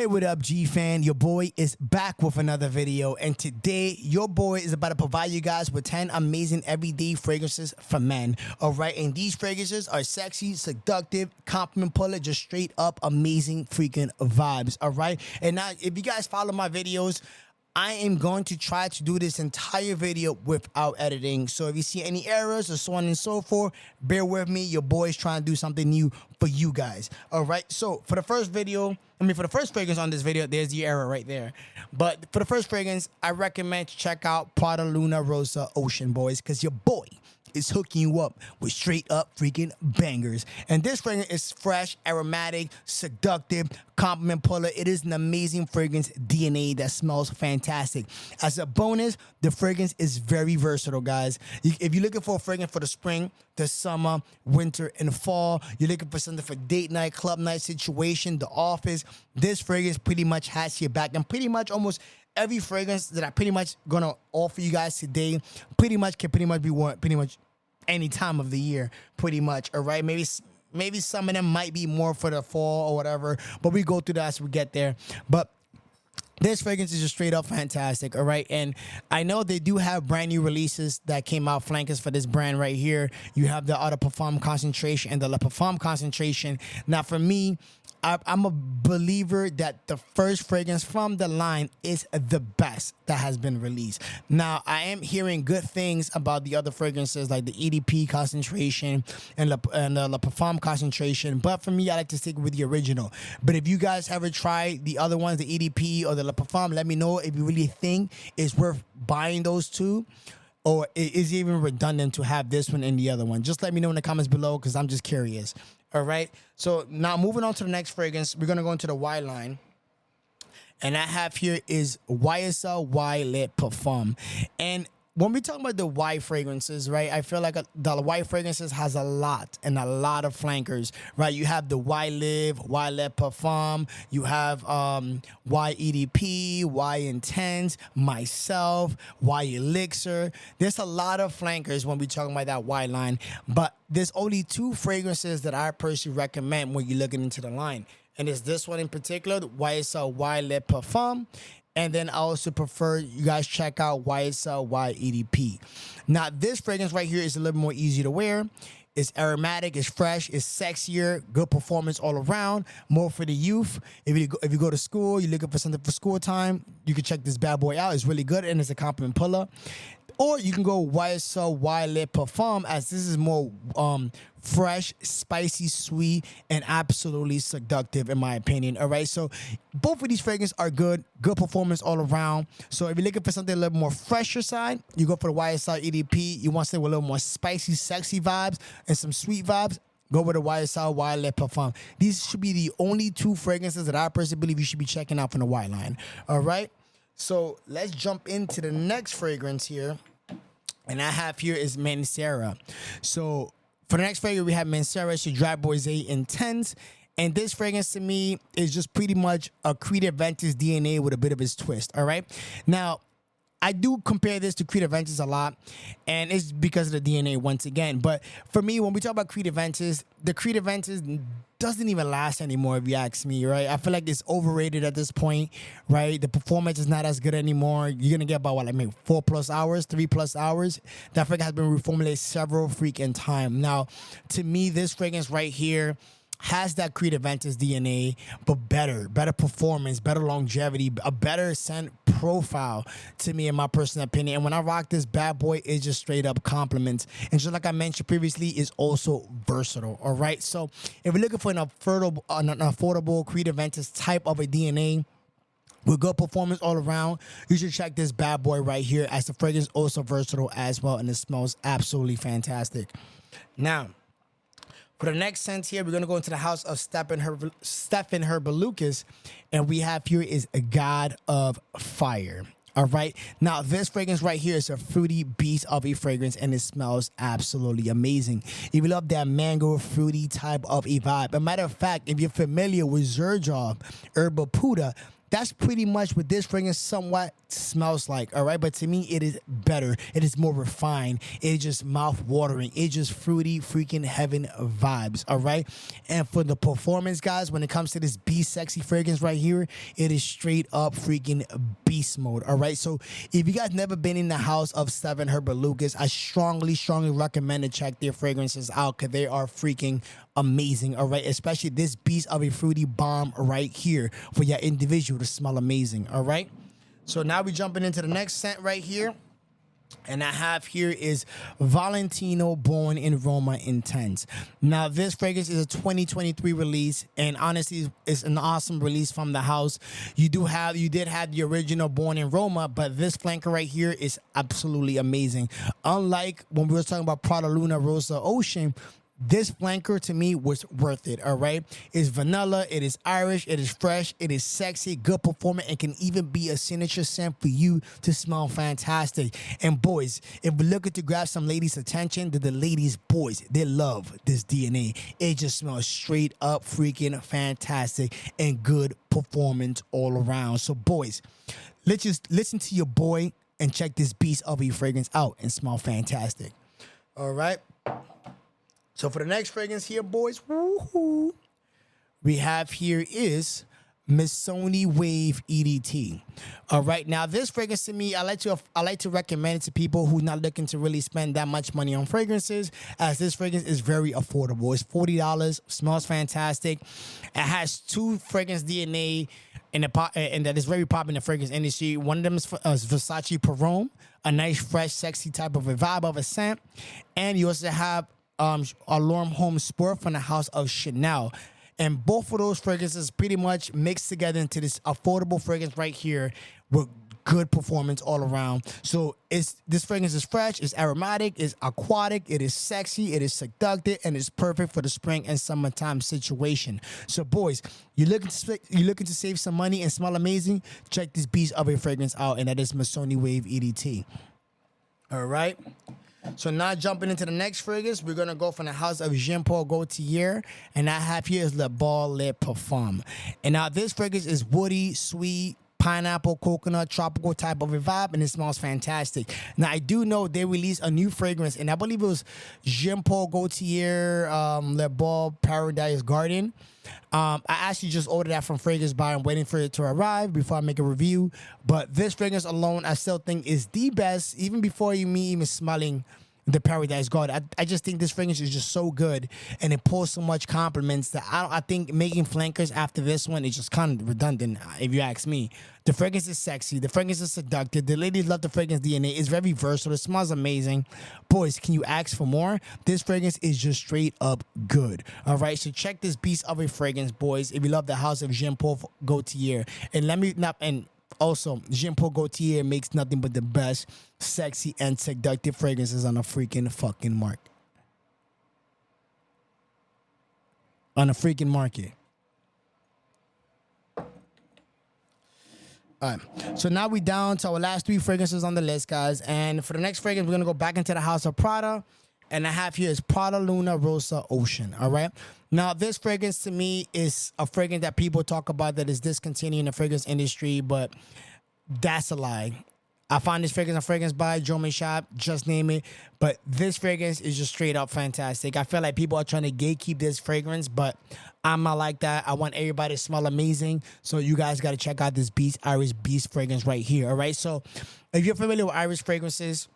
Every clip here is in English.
Hey, what up, G fan? Your boy is back with another video, and today your boy is about to provide you guys with 10 amazing everyday fragrances for men. All right, and these fragrances are sexy, seductive, compliment puller, just straight up amazing freaking vibes. All right, and now if you guys follow my videos, I am going to try to do this entire video without editing. So if you see any errors or so on and so forth, bear with me. Your boy's trying to do something new for you guys. All right. So for the first fragrance on this video, there's the error right there. But for the first fragrance, I recommend to check out Prada Luna Rosa Ocean, boys, because your boy is hooking you up with straight up freaking bangers. And this fragrance is fresh, aromatic, seductive, compliment puller. It is an amazing fragrance DNA that smells fantastic. As a bonus, the fragrance is very versatile, guys. If you're looking for a fragrance for the spring, the summer, winter, and fall, you're looking for something for date night, club night situation, the office, this fragrance pretty much has your back. And pretty much almost every fragrance that I pretty much gonna offer you guys today can be worn pretty much any time of the year, pretty much. All right, maybe some of them might be more for the fall or whatever, but we go through that as we get there. But this fragrance is just straight up fantastic, all right? And I know they do have brand new releases that came out flankers for this brand right here. You have the Eau de Parfum concentration and the La Parfum concentration. Now, for me, I'm a believer that the first fragrance from the line is the best that has been released. Now, I am hearing good things about the other fragrances like the EDP concentration and the La Parfum concentration. But for me, I like to stick with the original. But if you guys ever try the other ones, the EDP or the La Parfum, let me know if you really think it's worth buying those two, or is it even redundant to have this one and the other one. Just let me know in the comments below, because I'm just curious. All right, so now moving on to the next fragrance, we're gonna go into the Y line, and I have here is YSL Y Le Parfum. And when we talk about the Y fragrances, right, I feel like the Y fragrances has a lot of flankers, right? You have the Y Live, Y Le Parfum, you have Y EDP, Y Intense, Myself, Y Elixir. There's a lot of flankers when we talk about that Y line, but there's only two fragrances that I personally recommend when you're looking into the line, and it's this one in particular, the YSL Y Le Parfum. And then I also prefer you guys check out YSL Y EDP. Now, this fragrance right here is a little more easy to wear. It's aromatic, it's fresh, it's sexier, good performance all around, more for the youth. If you go to school, you're looking for something for school time, you can check this bad boy out. It's really good, and it's a compliment puller. Or you can go YSL Y Le Parfum, as this is more fresh, spicy, sweet, and absolutely seductive, in my opinion. All right, so both of these fragrances are good performance all around. So if you're looking for something a little more fresher side, you go for the YSL EDP. You want something with a little more spicy, sexy vibes and some sweet vibes, go with the YSL Y Le Parfum. These should be the only two fragrances that I personally believe you should be checking out from the Y line. All right, so let's jump into the next fragrance here. And I have here is Mancera. So for the next fragrance, we have Mancera, it's your Dry Boisé Intense. And this fragrance to me is just pretty much a Creed Aventus DNA with a bit of its twist, all right? Now, I do compare this to Creed Aventus a lot, and it's because of the DNA once again. But for me, when we talk about Creed Aventus, the Creed Aventus doesn't even last anymore, if you ask me, right? I feel like it's overrated at this point, right? The performance is not as good anymore. You're going to get about, what, like maybe 4+ hours, 3+ hours. That fragrance has been reformulated several freaking times. Now, to me, this fragrance right here has that Creed Aventus DNA, but better performance, better longevity, a better scent profile to me, in my personal opinion. And when I rock this bad boy, it's just straight up compliments. And just like I mentioned previously, it's also versatile, all right? So if you're looking for an affordable Creed Aventus type of a DNA with good performance all around, you should check this bad boy right here, as the fragrance is also versatile as well, and it smells absolutely fantastic. Now, for the next scent here, we're going to go into the house of Stefan Herbalucas, and we have here is a God of Fire. All right. Now, this fragrance right here is a fruity beast of a fragrance, and it smells absolutely amazing. If you love that mango fruity type of a vibe, a matter of fact, if you're familiar with Xerjoff Herba Puda, that's pretty much what this fragrance somewhat smells like, all right? But to me, it is better. It is more refined. It is just mouth-watering. It's just fruity freaking heaven vibes, all right? And for the performance, guys, when it comes to this Be Sexy fragrance right here, it is straight up freaking beast mode, all right? So if you guys never been in the house of 7 Herbalucas, I strongly recommend to check their fragrances out because they are freaking amazing, all right? Especially this Beast of a Fruity bomb right here for your individual to smell amazing, all right? So now we're jumping into the next scent right here. And I have here is Valentino Born in Roma Intense. Now, this fragrance is a 2023 release, and honestly, it's an awesome release from the house. You did have the original Born in Roma, but this flanker right here is absolutely amazing. Unlike when we were talking about Prada Luna Rosa Ocean, this flanker to me was worth it, all right? It's vanilla, it is Irish, it is fresh, it is sexy, good performance, and can even be a signature scent for you to smell fantastic. And boys, if we're looking to grab some ladies' attention, the ladies, boys, they love this DNA. It just smells straight up freaking fantastic and good performance all around. So boys, let's just listen to your boy and check this Beast of a fragrance out and smell fantastic. All right? So for the next fragrance here, boys, woohoo, we have here is Missoni Wave EDT. All right, now this fragrance to me, I like to recommend it to people who not looking to really spend that much money on fragrances, as this fragrance is very affordable. It's $40, smells fantastic. It has 2 fragrance DNA and that is very popular in the fragrance industry. One of them is Versace Parome, a nice, fresh, sexy type of a vibe of a scent, and you also have Alarm Home Sport from the house of Chanel. And both of those fragrances pretty much mixed together into this affordable fragrance right here with good performance all around. So this fragrance is fresh, it's aromatic, it's aquatic, it is sexy, it is seductive, and it's perfect for the spring and summertime situation. So boys, you're looking to save some money and smell amazing, check this Beast of a fragrance out, and that is Missoni Wave EDT. All right. So now jumping into the next fragrance, we're going to go from the house of Jean Paul Gaultier, and I have here is Le Bal Le Parfum. And now this fragrance is woody, sweet, pineapple, coconut, tropical type of a vibe, and it smells fantastic. Now, I do know they released a new fragrance, and I believe it was Jean Paul Gaultier Le Bal Paradise Garden. I actually just ordered that from Fragrance Buy. I'm waiting for it to arrive before I make a review. But this fragrance alone, I still think is the best, even before me even smelling the Paradise Garden. I just think this fragrance is just so good, and it pulls so much compliments that I think making flankers after this one is just kind of redundant, if you ask me. The fragrance is sexy. The fragrance is seductive. The ladies love the fragrance DNA. It's very versatile. It smells amazing. Boys, can you ask for more? This fragrance is just straight up good. All right, so check this Beast of a fragrance, boys, if you love the house of Jean Paul Gaultier. And also, Jean Paul Gaultier makes nothing but the best, sexy, and seductive fragrances on a freaking fucking market. On a freaking market. All right, so now we down to our last 3 fragrances on the list, guys. And for the next fragrance, we're going to go back into the house of Prada. And I have here is Prada Luna Rosa Ocean, all right? Now, this fragrance to me is a fragrance that people talk about that is discontinuing in the fragrance industry, but that's a lie. I found this fragrance on Fragrance Buy, German Shop, just name it. But this fragrance is just straight up fantastic. I feel like people are trying to gatekeep this fragrance, but I'm not like that. I want everybody to smell amazing. So you guys got to check out this Irish Beast fragrance right here, all right? So if you're familiar with Irish fragrances,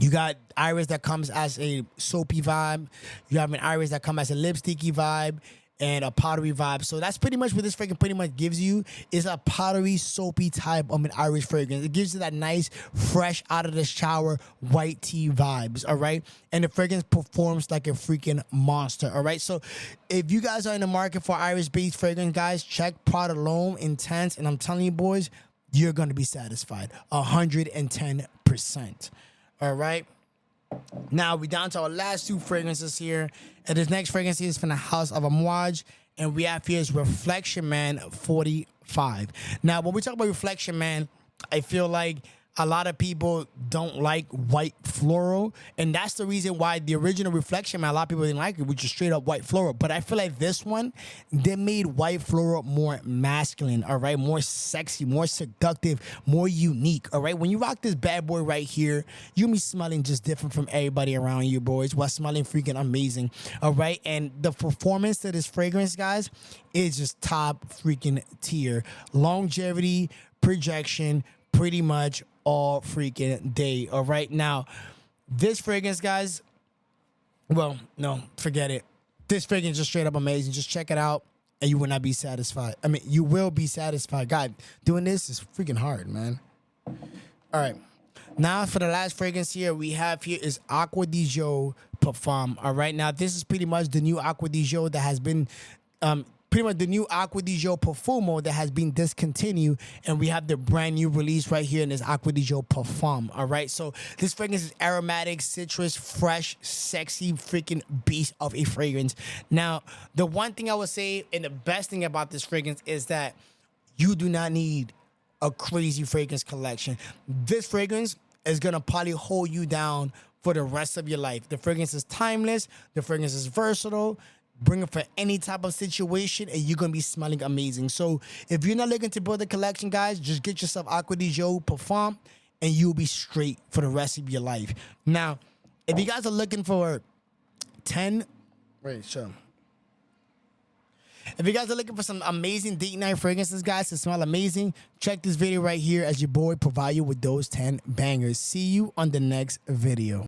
you got Iris that comes as a soapy vibe. You have an Iris that comes as a lipsticky vibe and a powdery vibe. So that's pretty much what this fragrance pretty much gives you, is a powdery, soapy type of an Irish fragrance. It gives you that nice, fresh, out of the shower, white tea vibes, all right? And the fragrance performs like a freaking monster, all right? So if you guys are in the market for Irish-based fragrance, guys, check Prada L'Homme Intense. And I'm telling you, boys, you're going to be satisfied 110%. All right. Now we down to our last 2 fragrances here. And this next fragrance is from the house of Amouage. And we have here is Reflection Man 45. Now, when we talk about Reflection Man, I feel like a lot of people don't like white floral, and that's the reason why the original Reflection, man, a lot of people didn't like it, which is straight up white floral. But I feel like this one, they made white floral more masculine, all right, more sexy, more seductive, more unique, all right. When you rock this bad boy right here, you'll be smelling just different from everybody around you, boys, while smelling freaking amazing, all right. And the performance to this fragrance, guys, is just top freaking tier. Longevity, projection, pretty much all freaking day. All right, now this fragrance, guys, well, no, forget it. This fragrance is straight up amazing. Just check it out and you will not be satisfied. I mean, you will be satisfied. God, doing this is freaking hard, man. All right, now for the last fragrance here we have here is Aqua di Gio Parfum. All right, now this is pretty much the new Aqua di Gio that has been pretty much the new Aqua di Gio Profumo that has been discontinued, and we have the brand new release right here in this Aqua di Gio Parfum. All right, so this fragrance is aromatic, citrus, fresh, sexy, freaking beast of a fragrance. Now, the one thing I would say, and the best thing about this fragrance, is that you do not need a crazy fragrance collection. This fragrance is gonna probably hold you down for the rest of your life. The fragrance is timeless. The fragrance is versatile. Bring it for any type of situation, and you're gonna be smelling amazing. So if you're not looking to build a collection, guys, just get yourself Aqua di Gio Parfum, and you'll be straight for the rest of your life. Now, if you guys are looking for 10, wait, sure. If you guys are looking for some amazing date night fragrances, guys, to smell amazing, check this video right here as your boy provide you with those 10 bangers. See you on the next video.